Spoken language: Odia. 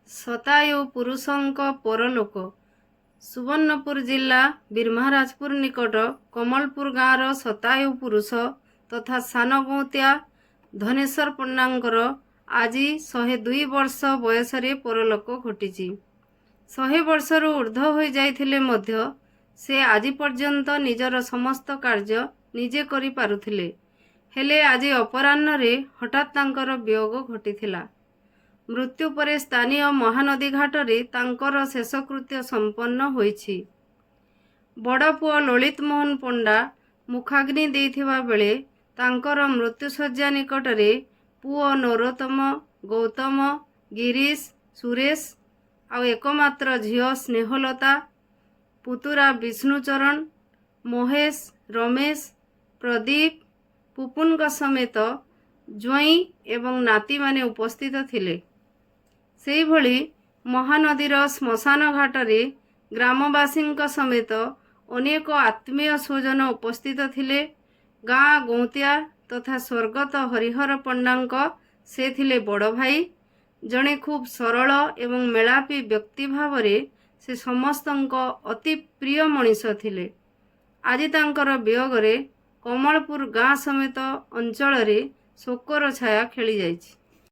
ଶତାୟୁ ପୁରୁଷଙ୍କ ପରଲୋକ। ସୁବର୍ଣ୍ଣପୁର ଜିଲ୍ଲା ବିରମହାରାଜପୁର ନିକଟ କମଲପୁର ଗାଁର ଶତାୟୁ ପୁରୁଷ ତଥା ସାନ ଗୌଁତିଆ ଧନେଶ୍ୱର ପଣ୍ଡାଙ୍କର ଆଜି 102 ବର୍ଷ ବୟସରେ ପରଲୋକ ଘଟିଛି। 100 ବର୍ଷରୁ ଉର୍ଦ୍ଧ୍ୱ ହୋଇଯାଇଥିଲେ ମଧ୍ୟ ସେ ଆଜି ପର୍ଯ୍ୟନ୍ତ ନିଜର ସମସ୍ତ କାର୍ଯ୍ୟ ନିଜେ କରିପାରୁଥିଲେ। ହେଲେ ଆଜି ଅପରାହ୍ନରେ ହଠାତ୍ ତାଙ୍କର ବିୟୋଗ ଘଟିଥିଲା। ମୃତ୍ୟୁ ପରେ ସ୍ଥାନୀୟ ମହାନଦୀ ଘାଟରେ ତାଙ୍କର ଶେଷକୃତ୍ୟ ସମ୍ପନ୍ନ ହୋଇଛି। ବଡ଼ ପୁଅ ଲଳିତ ମୋହନ ପଣ୍ଡା ମୁଖାଗ୍ନି ଦେଇଥିବା ବେଳେ ତାଙ୍କର ମୃତ୍ୟୁଶଯ୍ୟା ନିକଟରେ ପୁଅ ନରୋତ୍ତମ, ଗୌତମ, ଗିରୀଶ, ସୁରେଶ ଆଉ ଏକମାତ୍ର ଝିଅ ସ୍ନେହଲତା, ପୁତୁରା ବିଷ୍ଣୁଚରଣ, ମହେଶ, ରମେଶ, ପ୍ରଦୀପ, ପୁପୁନଙ୍କ ସମେତ ଜ୍ୱଇଁ ଏବଂ ନାତିମାନେ ଉପସ୍ଥିତ ଥିଲେ। ସେହିଭଳି ମହାନଦୀର ଶ୍ମଶାନ ଘାଟରେ ଗ୍ରାମବାସୀଙ୍କ ସମେତ ଅନେକ ଆତ୍ମୀୟ ସ୍ୱଜନ ଉପସ୍ଥିତ ଥିଲେ। ଗାଁ ଗୌଁତିଆ ତଥା ସ୍ୱର୍ଗତ ହରିହର ପଣ୍ଡାଙ୍କ ସେ ଥିଲେ ବଡ଼ ଭାଇ। ଜଣେ ଖୁବ୍ ସରଳ ଏବଂ ମେଳାପୀ ବ୍ୟକ୍ତି ଭାବରେ ସେ ସମସ୍ତଙ୍କ ଅତି ପ୍ରିୟ ମଣିଷ ଥିଲେ। ଆଜି ତାଙ୍କର ବିୟୋଗରେ କମଳପୁର ଗାଁ ସମେତ ଅଞ୍ଚଳରେ ଶୋକର ଛାୟା ଖେଳିଯାଇଛି।